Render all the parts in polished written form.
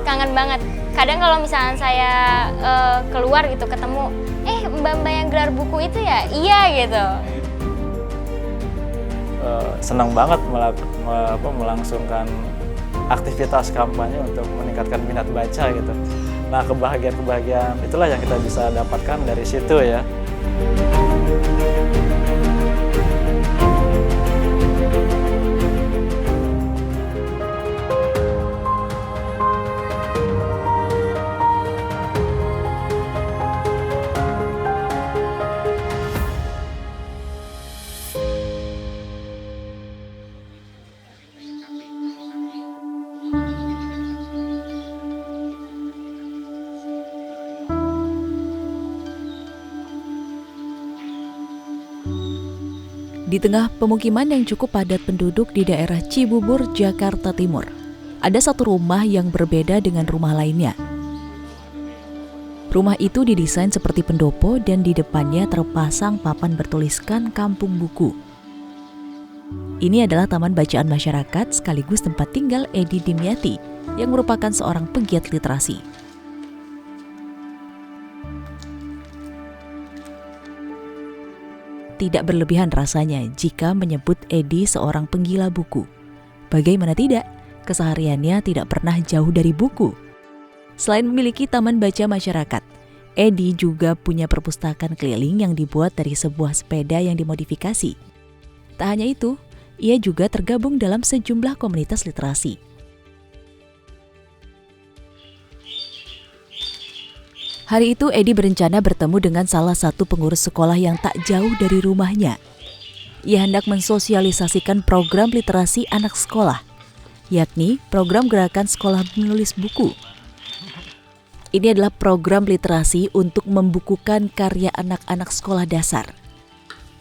kangen banget. Kadang kalau misalnya saya keluar gitu ketemu, mbak-mbak yang gelar buku itu ya, iya gitu. Senang banget melangsungkan aktivitas kampanye untuk meningkatkan minat baca gitu. Nah, kebahagiaan itulah yang kita bisa dapatkan dari situ ya. Di tengah pemukiman yang cukup padat penduduk di daerah Cibubur, Jakarta Timur, ada satu rumah yang berbeda dengan rumah lainnya. Rumah itu didesain seperti pendopo dan di depannya terpasang papan bertuliskan Kampung Buku. Ini adalah taman bacaan masyarakat sekaligus tempat tinggal Edi Dimyati yang merupakan seorang pegiat literasi. Tidak berlebihan rasanya jika menyebut Edi seorang penggila buku. Bagaimana tidak, kesehariannya tidak pernah jauh dari buku. Selain memiliki taman baca masyarakat, Edi juga punya perpustakaan keliling yang dibuat dari sebuah sepeda yang dimodifikasi. Tak hanya itu, ia juga tergabung dalam sejumlah komunitas literasi. Hari itu Edi berencana bertemu dengan salah satu pengurus sekolah yang tak jauh dari rumahnya. Ia hendak mensosialisasikan program literasi anak sekolah, yakni program gerakan sekolah menulis buku. Ini adalah program literasi untuk membukukan karya anak-anak sekolah dasar.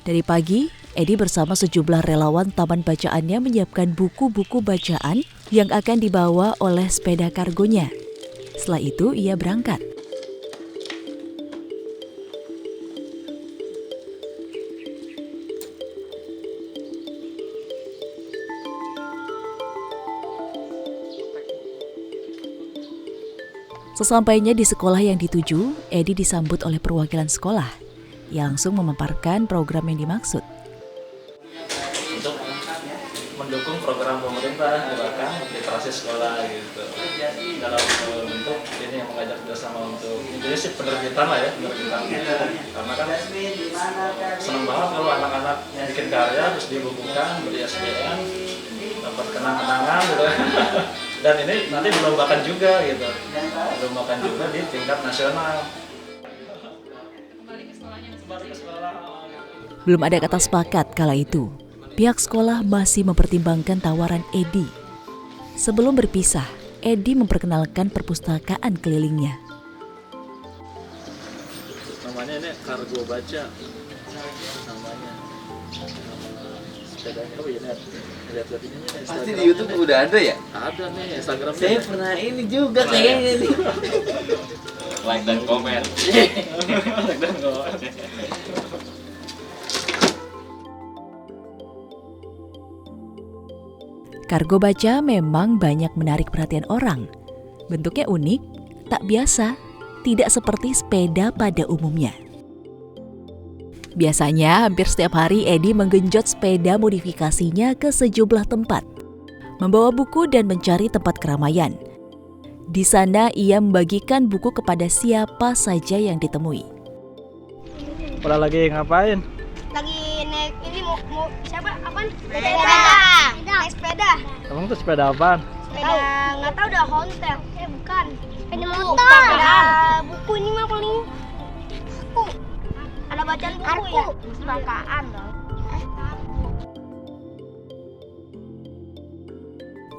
Dari pagi, Edi bersama sejumlah relawan taman bacaannya menyiapkan buku-buku bacaan yang akan dibawa oleh sepeda kargonya. Setelah itu, ia berangkat. Sesampainya di sekolah yang dituju, Edi disambut oleh perwakilan sekolah. Ia langsung memaparkan program yang dimaksud. Untuk mendukung program pemerintah gerakan literasi sekolah gitu. Dalam bentuk ini yang mengajak bersama untuk intinya sih penerbitan lah ya, penerbitan buku. Karena kan senang banget kalau anak-anak bikin karya terus dibukukan, beri ISBN, dapat kenang-kenangan gitu. Dan ini nanti dilombakan juga gitu, dilombakan juga di tingkat nasional. Belum ada kata sepakat kala itu. Pihak sekolah masih mempertimbangkan tawaran Edi. Sebelum berpisah, Edi memperkenalkan perpustakaan kelilingnya. Namanya ini Kargo Baca. Namanya. Sepedanya, oh iya lihat ini. Pasti di YouTube udah ada ya? Ada nih Instagramnya. Saya pernah ini juga kayaknya nih. Like dan komen. Like dan komen. Kargo baca memang banyak menarik perhatian orang. Bentuknya unik, tak biasa, tidak seperti sepeda pada umumnya. Biasanya hampir setiap hari Edi menggenjot sepeda modifikasinya ke sejumlah tempat, membawa buku dan mencari tempat keramaian. Di sana ia membagikan buku kepada siapa saja yang ditemui. Udah lagi ngapain? Lagi naik ini mau siapa? Apaan? Sepeda. Naik sepeda. Emang tuh sepeda apaan? Sepeda nggak tahu udah Hontel. Bukan. Sepeda motor. Sepeda buku ini mah paling buku. Ada bacaan buku ya? Sangkaan dong.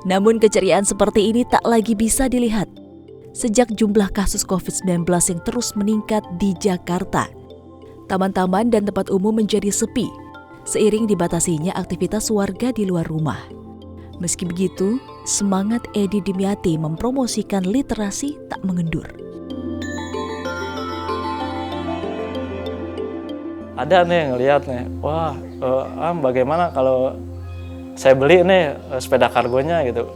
Namun keceriaan seperti ini tak lagi bisa dilihat. Sejak jumlah kasus COVID-19 yang terus meningkat di Jakarta, taman-taman dan tempat umum menjadi sepi, seiring dibatasinya aktivitas warga di luar rumah. Meski begitu, semangat Edi Dimyati mempromosikan literasi tak mengendur. Ada nih ngeliat nih, wah bagaimana kalau saya beli nih sepeda kargonya gitu.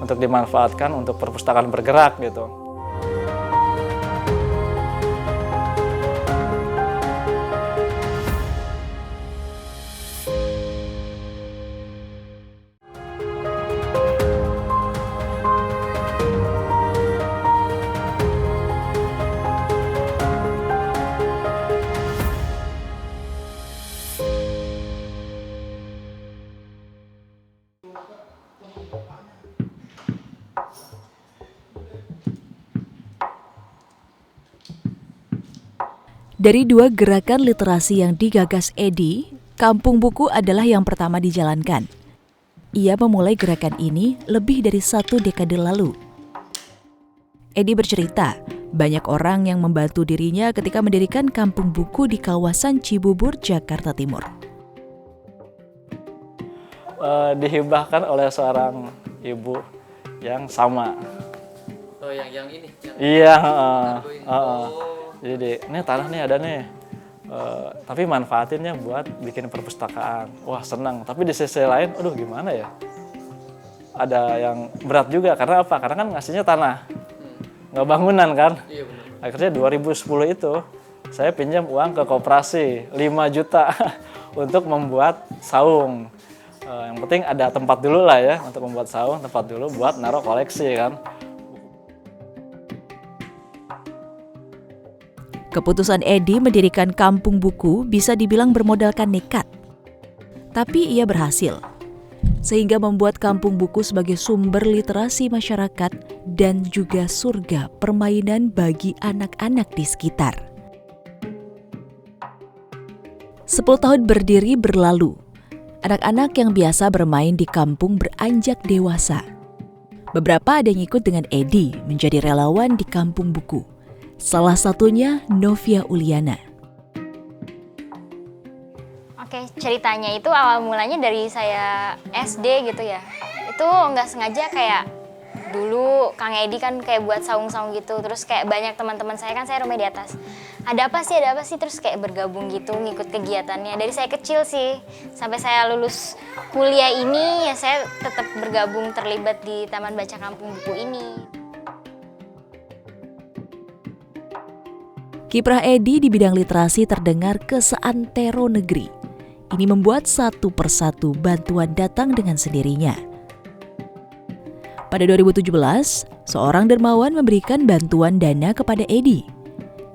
untuk dimanfaatkan untuk perpustakaan bergerak gitu. Dari 2 gerakan literasi yang digagas Edi, Kampung Buku adalah yang pertama dijalankan. Ia memulai gerakan ini lebih dari 1 dekade lalu. Edi bercerita, banyak orang yang membantu dirinya ketika mendirikan Kampung Buku di kawasan Cibubur, Jakarta Timur. Dihibahkan oleh seorang ibu yang sama. Oh, yang ini. Iya, jadi ini tanah nih ada nih, tapi manfaatinnya buat bikin perpustakaan. Wah senang, tapi di sisi lain, aduh gimana ya? Ada yang berat juga, karena apa? Karena kan ngasihnya tanah, nggak bangunan kan? Iya benar. Akhirnya 2010 itu, saya pinjam uang ke koperasi 5 juta untuk membuat saung. Yang penting ada tempat dulu lah ya, untuk membuat saung, tempat dulu buat naruh koleksi kan. Keputusan Edi mendirikan Kampung Buku bisa dibilang bermodalkan nekat. Tapi ia berhasil, sehingga membuat Kampung Buku sebagai sumber literasi masyarakat dan juga surga permainan bagi anak-anak di sekitar. 10 tahun berdiri berlalu, anak-anak yang biasa bermain di kampung beranjak dewasa. Beberapa ada yang ikut dengan Edi menjadi relawan di Kampung Buku. Salah satunya Novia Uliana. Oke, ceritanya itu awal mulanya dari saya SD gitu ya. Itu nggak sengaja kayak dulu Kang Edi kan kayak buat saung-saung gitu. Terus kayak banyak teman-teman saya kan, saya rumah di atas. Ada apa sih? Terus kayak bergabung gitu, ngikut kegiatannya. Dari saya kecil sih, sampai saya lulus kuliah ini ya saya tetap bergabung terlibat di Taman Baca Kampung Buku ini. Kiprah Edi di bidang literasi terdengar ke seantero negeri. Ini membuat satu persatu bantuan datang dengan sendirinya. Pada 2017, seorang dermawan memberikan bantuan dana kepada Edi.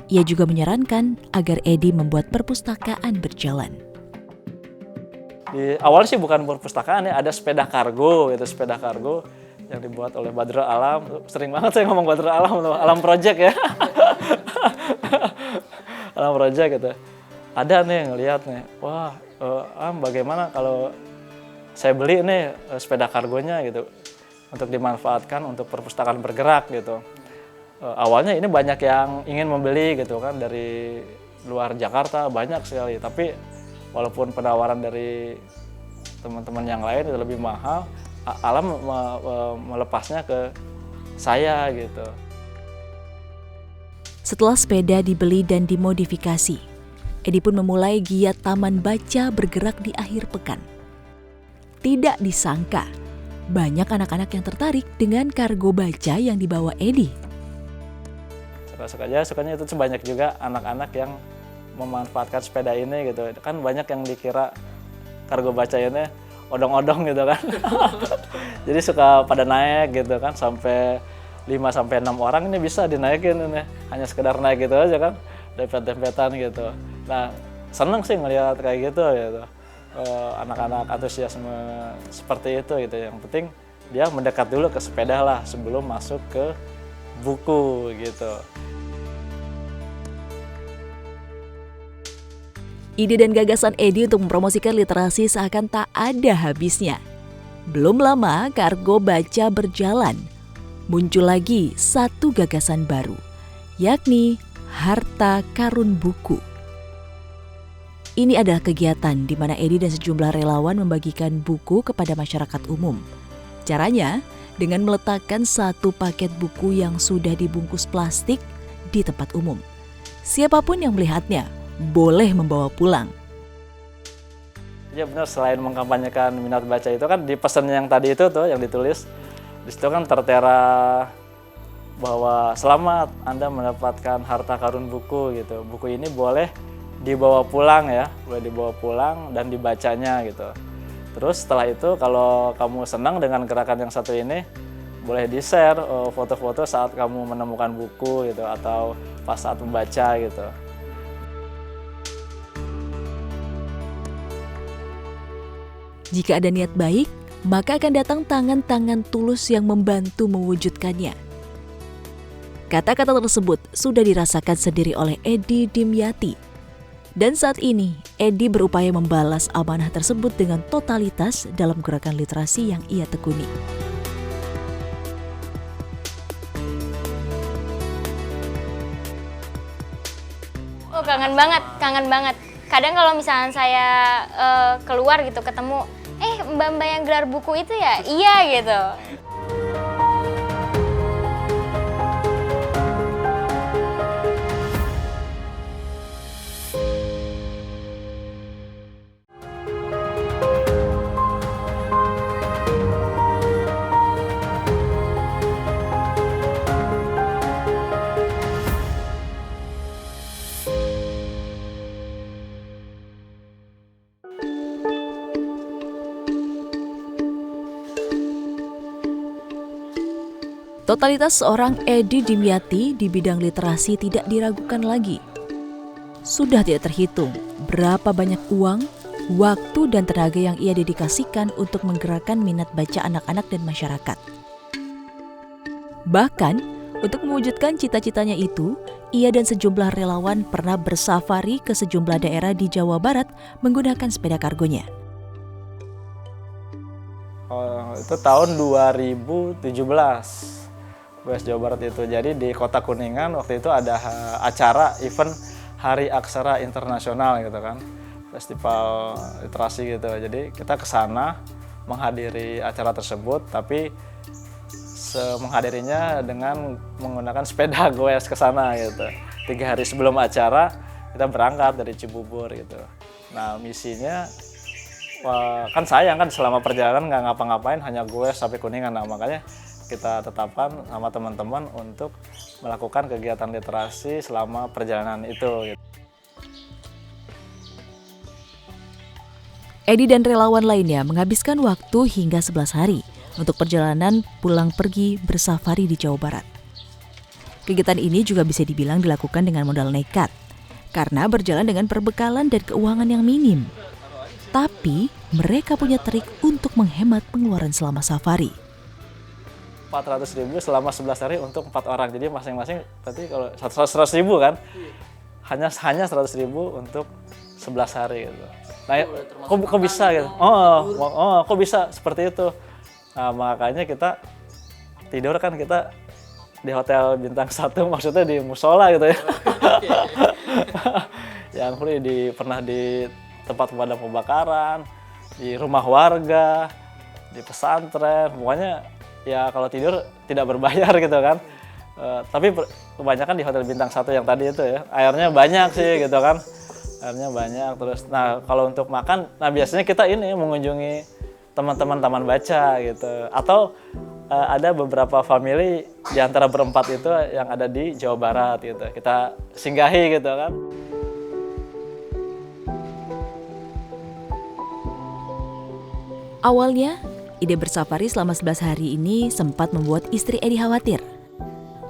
Ia juga menyarankan agar Edi membuat perpustakaan berjalan. Di awal sih bukan perpustakaan ya, ada sepeda kargo, itu sepeda kargo yang dibuat oleh Badrul Alam. Sering banget saya ngomong Badrul Alam, Alam Project ya. Alam Project gitu. Ada nih ngelihat nih, wah bagaimana kalau saya beli nih sepeda kargonya gitu untuk dimanfaatkan untuk perpustakaan bergerak gitu. Awalnya ini banyak yang ingin membeli gitu kan dari luar Jakarta, banyak sekali, tapi walaupun penawaran dari teman-teman yang lain itu lebih mahal, Alam melepasnya ke saya gitu. Setelah sepeda dibeli dan dimodifikasi, Edi pun memulai giat taman baca bergerak di akhir pekan. Tidak disangka, banyak anak-anak yang tertarik dengan kargo baca yang dibawa Edi. Sukanya itu banyak juga anak-anak yang memanfaatkan sepeda ini gitu. Kan banyak yang dikira kargo baca ini odong-odong gitu kan. Jadi suka pada naik gitu kan, sampai 5-6 orang ini bisa dinaikin ini. Hanya sekedar naik gitu aja kan, dempet-dempetan gitu. Nah, seneng sih ngelihat kayak gitu. Anak-anak antusiasme seperti itu gitu. Yang penting dia mendekat dulu ke sepeda lah sebelum masuk ke buku gitu. Ide dan gagasan Edi untuk mempromosikan literasi seakan tak ada habisnya. Belum lama kargo baca berjalan, muncul lagi satu gagasan baru, yakni Harta Karun Buku. Ini adalah kegiatan di mana Edi dan sejumlah relawan membagikan buku kepada masyarakat umum. Caranya dengan meletakkan satu paket buku yang sudah dibungkus plastik di tempat umum. Siapapun yang melihatnya boleh membawa pulang. Ya benar, selain mengkampanyekan minat baca itu kan di pesan yang tadi itu tuh yang ditulis, Di situ kan tertera bahwa selamat Anda mendapatkan harta karun buku gitu. Buku ini boleh dibawa pulang ya, boleh dibawa pulang dan dibacanya gitu. Terus setelah itu kalau kamu senang dengan gerakan yang satu ini, boleh di-share foto-foto saat kamu menemukan buku gitu atau pas saat membaca gitu. Jika ada niat baik, maka akan datang tangan-tangan tulus yang membantu mewujudkannya. Kata-kata tersebut sudah dirasakan sendiri oleh Edi Dimyati. Dan saat ini, Edi berupaya membalas amanah tersebut dengan totalitas dalam gerakan literasi yang ia tekuni. Oh, kangen banget. Kadang kalau misalnya saya keluar gitu ketemu, mbak-mbak yang gelar buku itu ya? Iya gitu. Totalitas seorang Edi Dimyati di bidang literasi tidak diragukan lagi. Sudah tidak terhitung berapa banyak uang, waktu, dan tenaga yang ia dedikasikan untuk menggerakkan minat baca anak-anak dan masyarakat. Bahkan, untuk mewujudkan cita-citanya itu, ia dan sejumlah relawan pernah bersafari ke sejumlah daerah di Jawa Barat menggunakan sepeda kargonya. Itu tahun 2017. West Jawa Barat itu. Jadi di Kota Kuningan waktu itu ada acara event Hari Aksara Internasional gitu kan. Festival literasi gitu. Jadi kita ke sana menghadiri acara tersebut, tapi menghadirinya dengan menggunakan sepeda goes ke sana gitu. 3 hari sebelum acara kita berangkat dari Cibubur gitu. Nah, misinya kan sayang kan selama perjalanan nggak ngapa-ngapain, hanya goes sampai Kuningan. Nah, makanya kita tetapkan sama teman-teman untuk melakukan kegiatan literasi selama perjalanan itu. Edi dan relawan lainnya menghabiskan waktu hingga 11 hari untuk perjalanan pulang pergi bersafari di Jawa Barat. Kegiatan ini juga bisa dibilang dilakukan dengan modal nekat, karena berjalan dengan perbekalan dan keuangan yang minim. Tapi mereka punya trik untuk menghemat pengeluaran selama safari. 400.000 selama 11 hari untuk 4 orang, jadi masing-masing tadi kalau 100.000 kan, hanya 100.000 untuk 11 hari gitu. Nah, kok bisa gitu? Kok bisa seperti itu? Nah, makanya kita tidur kan kita di hotel bintang 1, maksudnya di musola gitu ya. Yang pernah di tempat pemadam kebakaran, di rumah warga, di pesantren, pokoknya ya kalau tidur tidak berbayar gitu kan. Tapi kebanyakan di hotel bintang 1 yang tadi itu ya, airnya banyak sih gitu kan. Airnya banyak terus. Nah, kalau untuk makan, nah biasanya kita ini mengunjungi teman-teman taman baca gitu. Atau ada beberapa family di antara berempat itu yang ada di Jawa Barat gitu. Kita singgahi gitu kan. Awalnya, ide bersafari selama 11 hari ini sempat membuat istri Edi khawatir.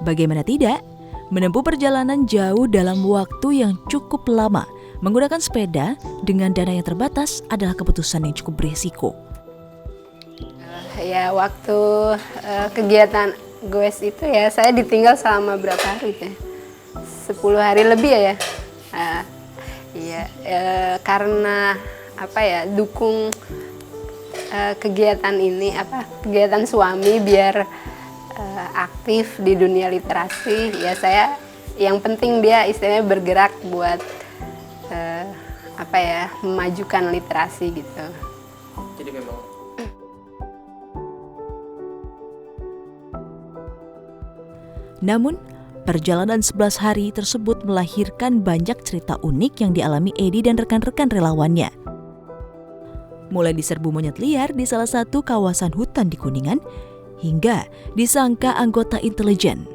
Bagaimana tidak, menempuh perjalanan jauh dalam waktu yang cukup lama menggunakan sepeda dengan dana yang terbatas adalah keputusan yang cukup beresiko. Ya, waktu kegiatan goes itu ya saya ditinggal selama berapa hari ya? 10 hari lebih ya. Karena dukung kegiatan ini kegiatan suami biar aktif di dunia literasi, ya saya yang penting dia istilahnya bergerak buat memajukan literasi gitu. Jadi memang Namun, perjalanan 11 hari tersebut melahirkan banyak cerita unik yang dialami Edi dan rekan-rekan relawannya. Mulai diserbu monyet liar di salah satu kawasan hutan di Kuningan, hingga disangka anggota intelijen.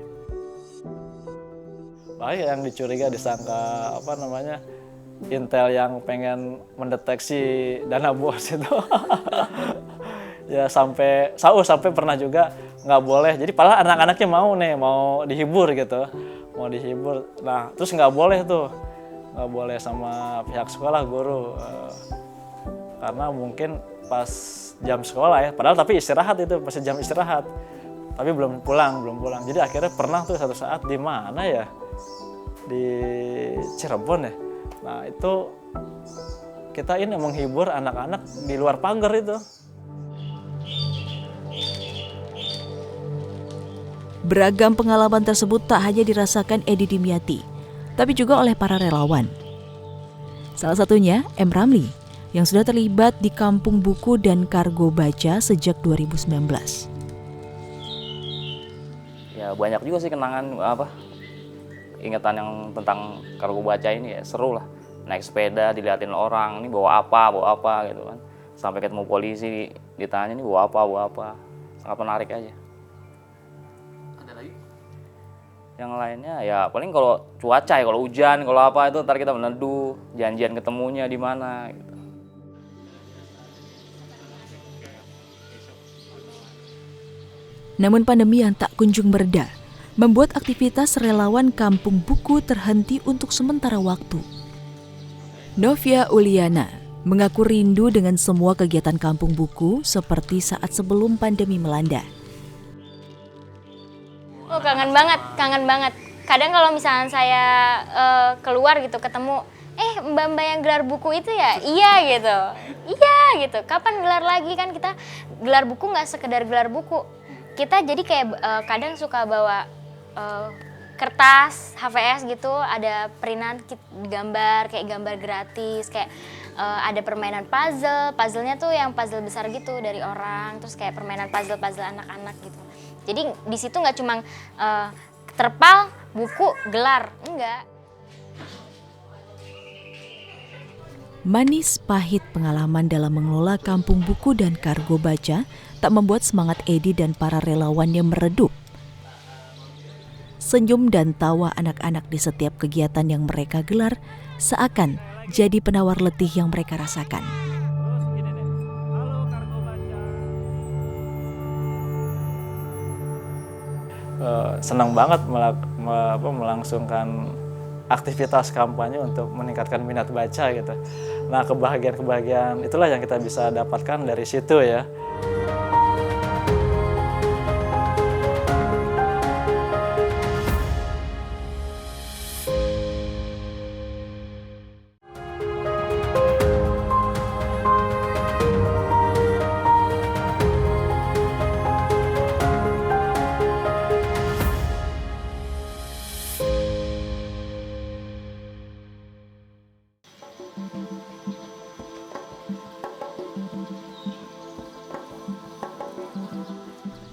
Banyak yang dicuriga disangka intel yang pengen mendeteksi dana bos itu. Ya sampai pernah juga nggak boleh. Jadi padahal anak-anaknya mau dihibur gitu, mau dihibur. Nah terus nggak boleh sama pihak sekolah, guru, karena mungkin pas jam sekolah ya. Padahal tapi istirahat itu masih jam istirahat, tapi belum pulang. Jadi akhirnya pernah tuh satu saat di mana ya, di Cirebon ya. Nah itu kita ini menghibur anak-anak di luar pagar itu. Beragam pengalaman tersebut tak hanya dirasakan Edi Dimyati, tapi juga oleh para relawan. Salah satunya M. Ramli, yang sudah terlibat di Kampung Buku dan Kargo Baca sejak 2019. Ya banyak juga sih kenangan ingatan yang tentang Kargo Baca ini, ya seru lah. Naik sepeda dilihatin orang, ini bawa apa gitu kan. Sampai ketemu polisi ditanya ini bawa apa. Sangat menarik aja. Ada lagi? Yang lainnya ya paling kalau cuaca ya, kalau hujan, kalau apa itu ntar kita meneduh, janjian ketemunya di mana gitu. Namun pandemi yang tak kunjung mereda membuat aktivitas relawan Kampung Buku terhenti untuk sementara waktu. Novia Uliana mengaku rindu dengan semua kegiatan Kampung Buku seperti saat sebelum pandemi melanda. Oh kangen banget. Kadang kalau misalnya saya keluar gitu ketemu, mbak-mbak yang gelar buku itu ya? Iya gitu. Kapan gelar lagi, kan kita gelar buku nggak sekedar gelar buku. Kita jadi kayak kadang suka bawa kertas, HVS gitu, ada printan gambar, kayak gambar gratis, kayak ada permainan puzzle-nya tuh yang puzzle besar gitu dari orang, terus kayak permainan puzzle anak-anak gitu. Jadi di situ nggak cuma terpal, buku, gelar, enggak. Manis pahit pengalaman dalam mengelola Kampung Buku dan Kargo Baca tak membuat semangat Edi dan para relawannya meredup. Senyum dan tawa anak-anak di setiap kegiatan yang mereka gelar seakan jadi penawar letih yang mereka rasakan. Senang banget melangsungkan aktivitas kampanye untuk meningkatkan minat baca gitu. Nah kebahagiaan itulah yang kita bisa dapatkan dari situ ya.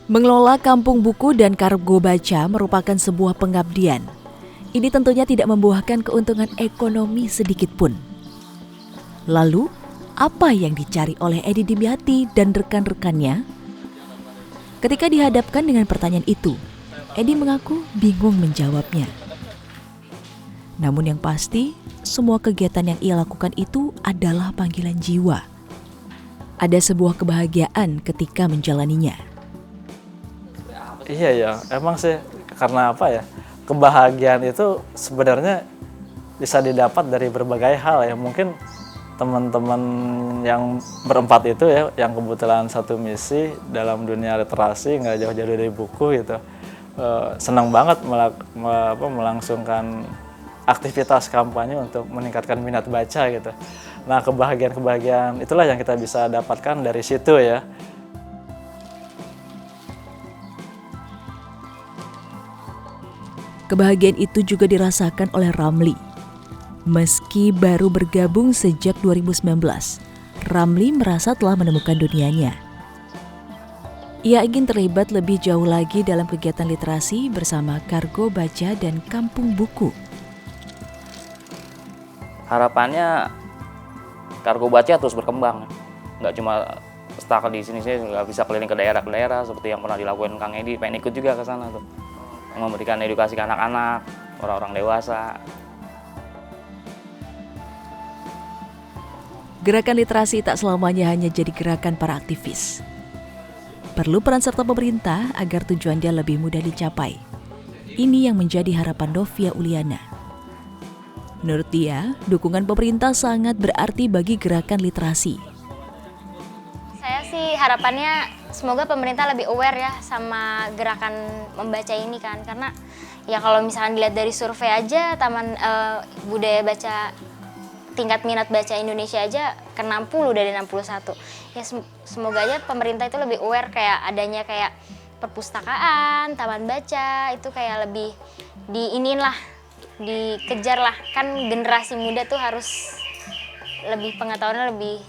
Mengelola Kampung Buku dan Kargo Baca merupakan sebuah pengabdian. Ini tentunya tidak membuahkan keuntungan ekonomi sedikit pun. Lalu, apa yang dicari oleh Edi Dimyati dan rekan-rekannya? Ketika dihadapkan dengan pertanyaan itu, Edi mengaku bingung menjawabnya. Namun yang pasti, semua kegiatan yang ia lakukan itu adalah panggilan jiwa. Ada sebuah kebahagiaan ketika menjalaninya. Iya ya, emang sih karena apa ya, kebahagiaan itu sebenarnya bisa didapat dari berbagai hal ya. Mungkin teman-teman yang berempat itu ya, yang kebetulan satu misi dalam dunia literasi, nggak jauh-jauh dari buku gitu, senang banget melangsungkan aktivitas kampanye untuk meningkatkan minat baca gitu. Nah kebahagiaan itulah yang kita bisa dapatkan dari situ ya. Kebahagiaan itu juga dirasakan oleh Ramli. Meski baru bergabung sejak 2019, Ramli merasa telah menemukan dunianya. Ia ingin terlibat lebih jauh lagi dalam kegiatan literasi bersama Kargo Baca dan Kampung Buku. Harapannya Kargo Baca terus berkembang, nggak cuma stuck di sini, saya nggak bisa keliling ke daerah seperti yang pernah dilakukan Kang Edi. Pengen ikut juga ke sana tuh, memberikan edukasi ke anak-anak, orang-orang dewasa. Gerakan literasi tak selamanya hanya jadi gerakan para aktivis. Perlu peran serta pemerintah agar tujuannya lebih mudah dicapai. Ini yang menjadi harapan Novia Uliana. Menurut dia, dukungan pemerintah sangat berarti bagi gerakan literasi. Saya sih harapannya semoga pemerintah lebih aware ya sama gerakan membaca ini kan. Karena ya kalau misalkan dilihat dari survei aja, Taman Budaya Baca, tingkat minat baca Indonesia aja ke 60 dari 61. Ya semoga aja pemerintah itu lebih aware kayak adanya kayak perpustakaan, taman baca, itu kayak lebih dikejar lah. Kan generasi muda tuh harus lebih pengetahuannya lebih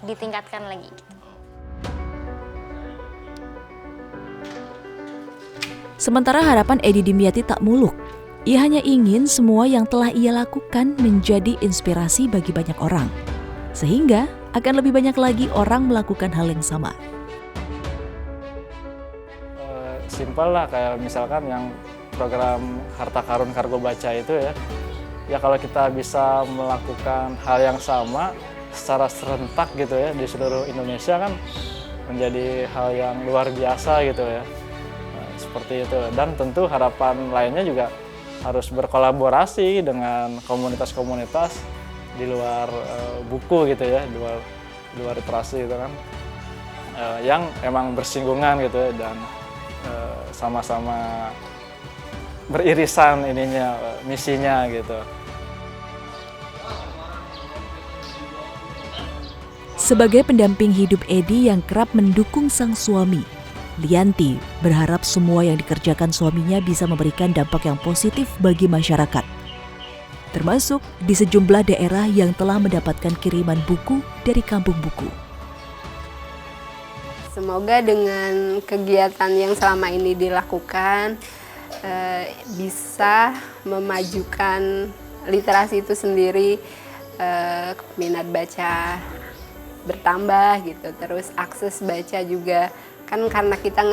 ditingkatkan lagi gitu. Sementara harapan Edi Dimyati tak muluk. Ia hanya ingin semua yang telah ia lakukan menjadi inspirasi bagi banyak orang. Sehingga akan lebih banyak lagi orang melakukan hal yang sama. Simpel lah, kayak misalkan yang program Harta Karun Kargo Baca itu ya kalau kita bisa melakukan hal yang sama secara serentak gitu ya di seluruh Indonesia kan menjadi hal yang luar biasa gitu ya. Seperti itu, dan tentu harapan lainnya juga harus berkolaborasi dengan komunitas-komunitas di luar buku gitu ya, di luar literasi gitu kan, yang emang bersinggungan gitu ya, dan sama-sama beririsan misinya gitu. Sebagai pendamping hidup Edi yang kerap mendukung sang suami, Lianti berharap semua yang dikerjakan suaminya bisa memberikan dampak yang positif bagi masyarakat, termasuk di sejumlah daerah yang telah mendapatkan kiriman buku dari kampung buku. Semoga dengan kegiatan yang selama ini dilakukan bisa memajukan literasi itu sendiri, minat baca bertambah gitu, terus akses baca juga kan karena kita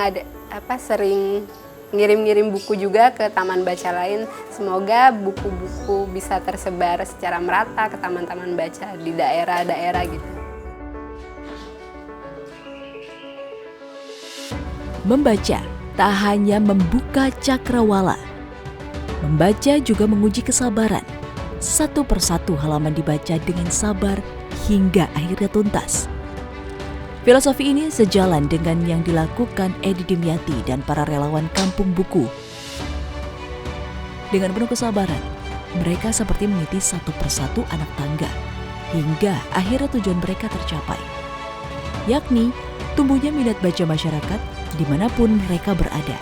sering ngirim-ngirim buku juga ke taman baca lain. Semoga buku-buku bisa tersebar secara merata ke taman-taman baca di daerah-daerah gitu. Membaca tak hanya membuka cakrawala. Membaca juga menguji kesabaran. Satu persatu halaman dibaca dengan sabar hingga akhirnya tuntas. Filosofi ini sejalan dengan yang dilakukan Edi Dimyati dan para relawan kampung buku. Dengan penuh kesabaran, mereka seperti meniti satu persatu anak tangga hingga akhirnya tujuan mereka tercapai, yakni tumbuhnya minat baca masyarakat dimanapun mereka berada.